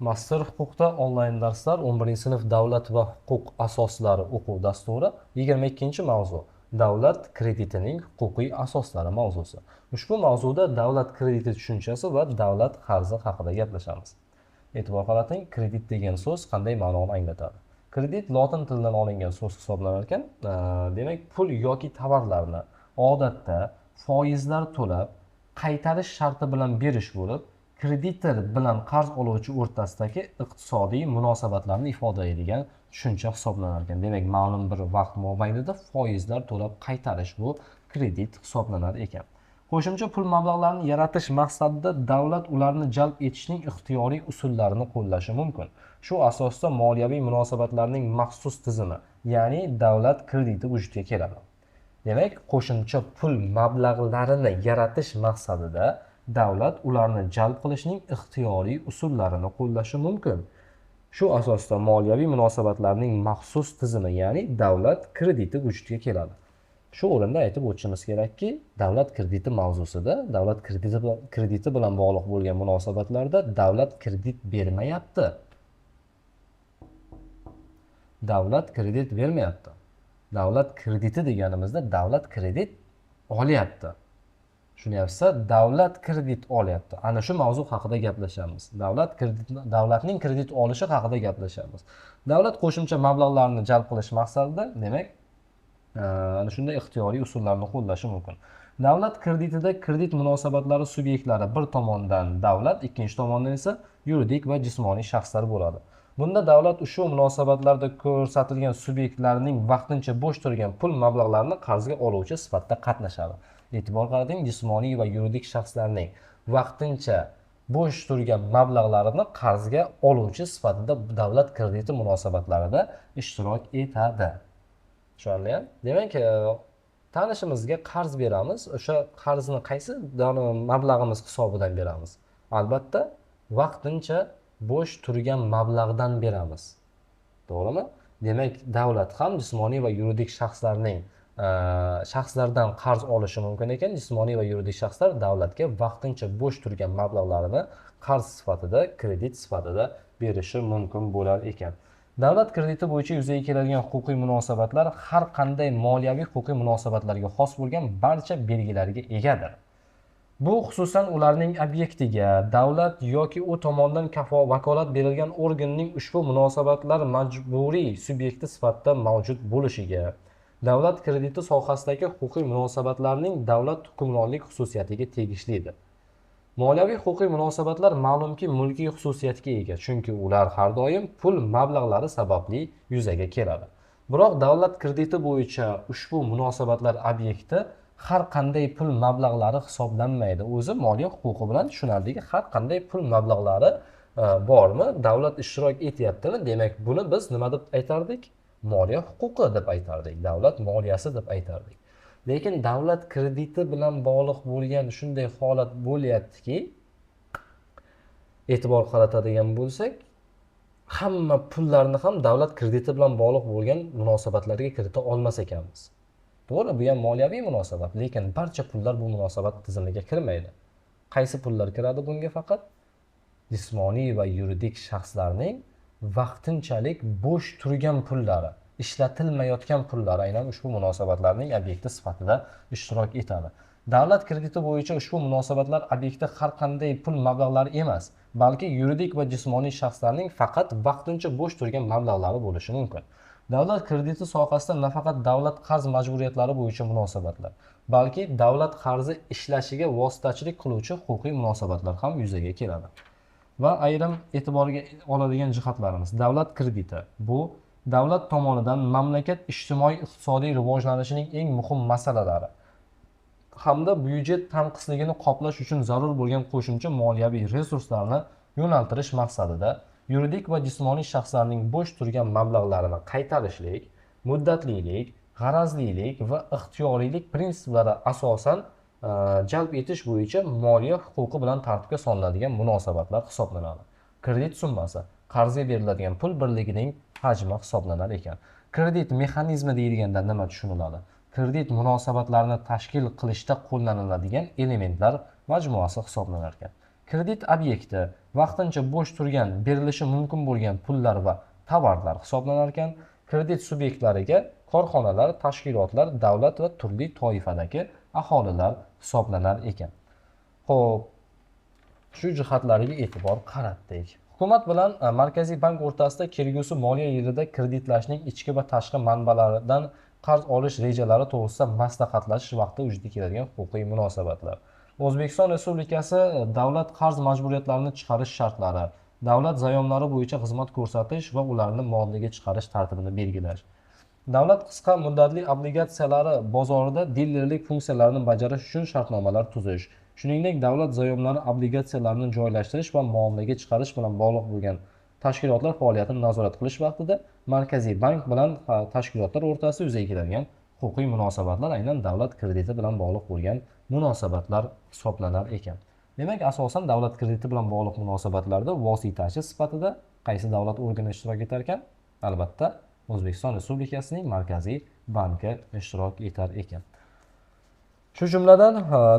Master huquqda onlayn darslar 11-sinf davlat va huquq asoslari o'quv dasturi 22-mavzu davlat kreditining huquqiy asoslari mavzusi. Ushbu mavzuda davlat krediti tushunchasi va davlat qarzi haqida gaplashamiz. E'tibor qarating, kredit degan so'z qanday ma'noni anglatadi? Kredit lotin tilidan olingan so'z hisoblanar ekan, demak pul yoki tovarlarni odatda foizlar to'lab qaytarish sharti bilan berish bo'lib, kreditor bilan qarz oluvchi o'rtasidagi iqtisodiy munosabatlarni ifodalaydigan tushuncha hisoblanar ekan. Demak, ma'lum bir vaqt mobaynida foizlar to'lab qaytarish bu kredit hisoblanar ekan. Qo'shimcha pul mablag'larini yaratish maqsadida davlat ularni jalb etishning ixtiyoriy usullarini qo'llashi mumkin. Shu asosda moliyaviy munosabatlarning maxsus tizimi, ya'ni davlat krediti vujudga keladi. Demak, qo'shimcha pul mablag'larini yaratish maqsadida davlat ularni jalb qilishning ixtiyoriy usullarini qo'llashi mumkin. Shu asosda moliyaviy munosabatlarning maxsus tizimi, ya'ni davlat krediti vujudga keladi. Shu o'rinda aytib o'tishimiz kerakki, davlat krediti mavzusida davlat krediti bilan bog'liq bo'lgan munosabatlarda davlat kredit bermayapti. Davlat kredit bermayapti. Davlat krediti deganimizda davlat kredit olyapti. Tushunyapsizsa, davlat kredit olyapti. Ana shu mavzu haqida gaplashamiz. Davlatning kredit olishi haqida gaplashamiz. Davlat qo'shimcha mablag'larni jalb qilish maqsadida, demak, ana shunday ixtiyoriy usullarni qo'llashi mumkin. Davlat kreditida kredit munosabatlari subyektlari bir tomondan davlat, ikkinchi tomondan esa yuridik va jismoniy shaxslar bo'ladi. Bunda davlat ushbu munosabatlarda ko'rsatilgan subyektlarning vaqtincha bo'sh turgan pul mablag'larini qarzga oluvchi sifatida qatnashadi. E'tibor qarating, jismoniy va yuridik shaxslarning vaqtincha bo'sh turgan mablag'larini qarzga oluvchi sifatida davlat krediti munosabatlarida ishtirok etadi. Tushunarlimi? Demak, tanishimizga qarz beramiz. O'sha qarzni qaysi mablag'imiz hisobidan beramiz? Albatta, vaqtincha bo'sh turgan mablag'dan beramiz. To'g'rimi? Demak, davlat ham jismoniy va yuridik shaxslardan qarz olishi mumkin ekan. Jismoniy va yuridik shaxslar davlatga vaqtincha bo'sh turgan mablag'larini qarz sifatida, kredit sifatida berishi mumkin bo'lar ekan. Davlat krediti bo'yicha yuzaga keladigan huquqiy munosabatlar har qanday moliyaviy huquqiy munosabatlarga xos bo'lgan barcha belgilarga egadir. Bu xususan ularning obyektiga, davlat yoki u tomonidan vakolat berilgan organning ushbu munosabatlar majburiy subyekti sifatida mavjud bo'lishiga, davlat krediti sohasidagi huquqiy munosabatlarning davlat hukmronlik xususiyatiga tegishlidir. Moliyaviy huquqiy munosabatlar ma'lumki mulkiy xususiyatga ega, chunki ular har doim pul mablag'lari sababli yuzaga keladi. Biroq davlat krediti bo'yicha ushbu munosabatlar obyekti har qanday pul mablag'lari hisoblanmaydi. O'zi moliya huquqi bilan tushunarligi, har qanday pul mablag'lari bormi, davlat ishtirok etyaptimi? Demak, buni biz nima deb aytardik? Moliya huquqi deb aytardik, davlat moliyasi deb aytardik. Lekin davlat krediti bilan bog'liq bo'lgan shunday holat bo'lyaptiki, e'tibor qaratadigan bo'lsak, hamma pullarni ham davlat krediti bilan bog'liq bo'lgan munosabatlarga kirita olmas ekanmiz. To'g'ri, bu ham moliyaviy munosabat, lekin barcha pullar bu munosabat tizimiga kirmaydi. Qaysi pullar kiradi bunga? Faqat jismoniy va yuridik shaxslarning vaqtinchalik bo'sh turgan pullari, ishlatilmayotgan pullar aynan ushbu munosabatlarning obyekti sifatida ishtirok etadi. Davlat krediti bo'yicha ushbu munosabatlar obyekti har qanday pul mablag'lari emas, balki yuridik va jismoniy shaxslarning faqat vaqtincha bo'sh turgan mablag'lari bo'lishi mumkin. Davlat krediti sohasida nafaqat davlat qarz majburiyatlari bo'yicha munosabatlar, balki davlat qarzi ishlashiga vositachilik qiluvchi huquqiy munosabatlar ham yuzaga keladi. Va ayrim e'tiborga oladigan jihatlarimiz: davlat krediti bu davlat tomonidan mamlakat ijtimoiy-iqtisodiy rivojlanishining eng muhim masalalari hamda byudjet tanqisligini qoplash uchun zarur bo'lgan qo'shimcha moliyaviy resurslarni yo'naltirish maqsadida yuridik va jismoniy shaxslarning bo'sh turgan mablag'larini qaytarishlik, muddatlilik, g'arazlilik va ixtiyoriylik prinsiplari asosan jalb etish bo'yicha moliya huquqi bilan tartibga solinadigan munosabatlar hisoblanadi. Kredit summasi qarzga beriladigan pul birligining hajmi hisoblanar ekan. Kredit mexanizmi deyilganda nima tushuniladi? Kredit munosabatlarini tashkil qilishda qo'llaniladigan elementlar majmuasi hisoblanar ekan. kredit obyekti vaqtincha bo'sh turgan, berilishi mumkin bo'lgan pullar va tovarlar hisoblanar ekan. Kredit subyektlariga korxonalar, tashkilotlar, davlat va turli toifadagi aholilar hisoblanar ekan. Xo'p, shu jihatlariga e'tibor qaratdik. Hukumat bilan Markaziy bank o'rtasida kelgusi moliya yilida kreditlashning ichki va tashqi manbalaridan qarz olish rejalari to'g'risida maslahatlashish vaqtida vujudga keladigan huquqiy munosabatlar. O'zbekiston Respublikasi davlat qarz majburiyatlarini chiqarish shartlari, davlat zayomlari bo'yicha xizmat ko'rsatish va ularni muomalaga chiqarish tartibini belgilash. Davlat qisqa muddatli obligatsiyalari bozorida dilerlik funksiyalarini bajarish uchun shartnomalar tuzish, shuningdek davlat zayomlari obligatsiyalarini joylashtirish va muomalaga chiqarish bilan bog'liq bo'lgan tashkilotlar faoliyatini nazorat qilish vaqtida Markaziy bank bilan tashkilotlar o'rtasida yuzaga keladigan huquqiy munosabatlar aynan davlat krediti bilan bog'liq bo'lgan munosabatlar hisoblanar ekan. Demak, asosan davlat krediti bilan bog'liq munosabatlarda vositachi sifatida qaysi davlat organi ishtirok etar ekan? Albatta, O'zbekiston Respublikasining Markaziy banki ishtirok etar ekan. Shu jumladan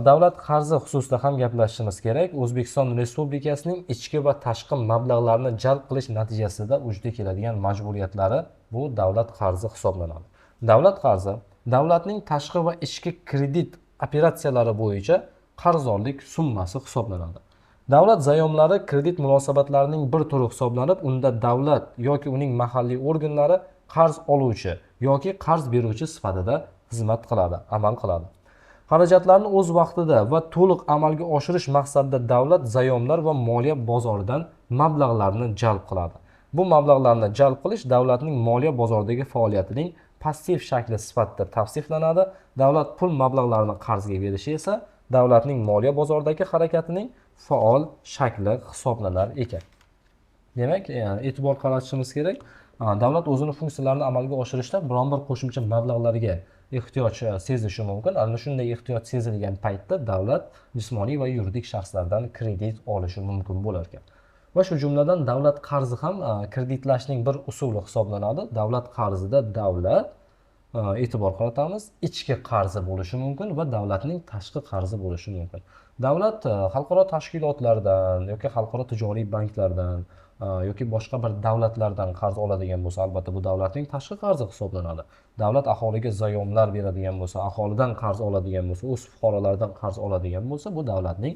davlat qarzi xususida ham gaplashishimiz kerak. O'zbekiston Respublikasining ichki va tashqi mablag'larni jalb qilish natijasida vujudga keladigan majburiyatlari bu davlat qarzi hisoblanadi. Davlat qarzi davlatning tashqi va ichki kredit operatsiyalari bo'yicha qarzdorlik summasi hisoblanadi. Davlat zayomlari kredit munosabatlarining bir turi hisoblanib, unda davlat yoki uning mahalliy organlari qarz oluvchi yoki qarz beruvchi sifatida xizmat qiladi, amal qiladi. Xarajatlarni o'z vaqtida va to'liq amalga oshirish maqsadida davlat zayomlar va moliya bozoridan mablag'larni jalb qiladi. Bu mablag'larni jalb qilish davlatning moliya bozoridagi faoliyatining passiv shakli sifatida tavsiflanadi. Davlat pul mablag'larini qarzga berishi esa davlatning moliya bozoridagi harakatining faol shakli hisoblanar ekan. Demak, e'tibor qaratishimiz kerak. Davlat o'zini funksiyalarini amalga oshirishda biron bir qo'shimcha mablag'larga ehtiyoj sezishi mumkin. Ana shunday ehtiyoj sezilgan paytda davlat jismoniy va yuridik shaxslardan kredit olishi mumkin bo'lar ekan. Va shu jumladan davlat qarzi ham kreditlashning bir usuli hisoblanadi. Davlat qarzida davlat e'tibor qaratamiz, ichki qarzi bo'lishi mumkin va davlatning tashqi qarzi bo'lishi mumkin. Davlat xalqaro tashkilotlardan yoki xalqaro tijoriy banklardan yoki boshqa bir davlatlardan qarz oladigan bo'lsa, albatta bu davlatning tashqi qarzi hisoblanadi. Davlat aholiga zayomlar beradigan bo'lsa, aholidan qarz oladigan bo'lsa, o'z fuqarolaridan qarz oladigan bo'lsa, bu davlatning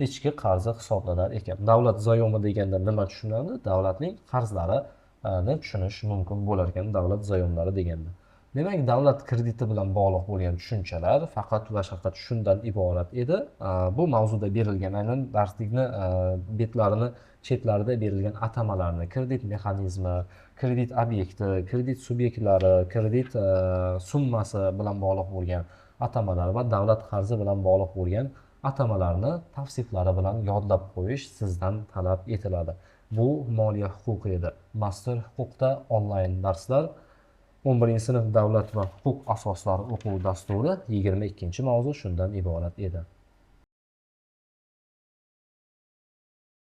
ichki qarzi hisoblanar ekan. Davlat zayomi deganda nima tushunadi? Davlatning qarzlarini tushunish mumkin bo'lar ekan, davlat zayomlari deganda. Demak, davlat krediti bilan bog'liq bo'lgan tushunchalar faqat va faqat shundan iborat edi. Bu mavzuda berilgan aynan darslikni betlarini chetlarida berilgan atamalarni, kredit mexanizmi, kredit obyekti, kredit subyektlari, kredit summasi bilan bog'liq bo'lgan atamalar va davlat qarzi bilan bog'liq bo'lgan atamalarni tavsiflari bilan yodlab qo'yish sizdan talab etiladi. Bu moliya huquqi edi. Master huquqda onlayn darslar 11-sinf davlat va huquq asoslari o'quv dasturi 22-mavzu shundan iborat edi.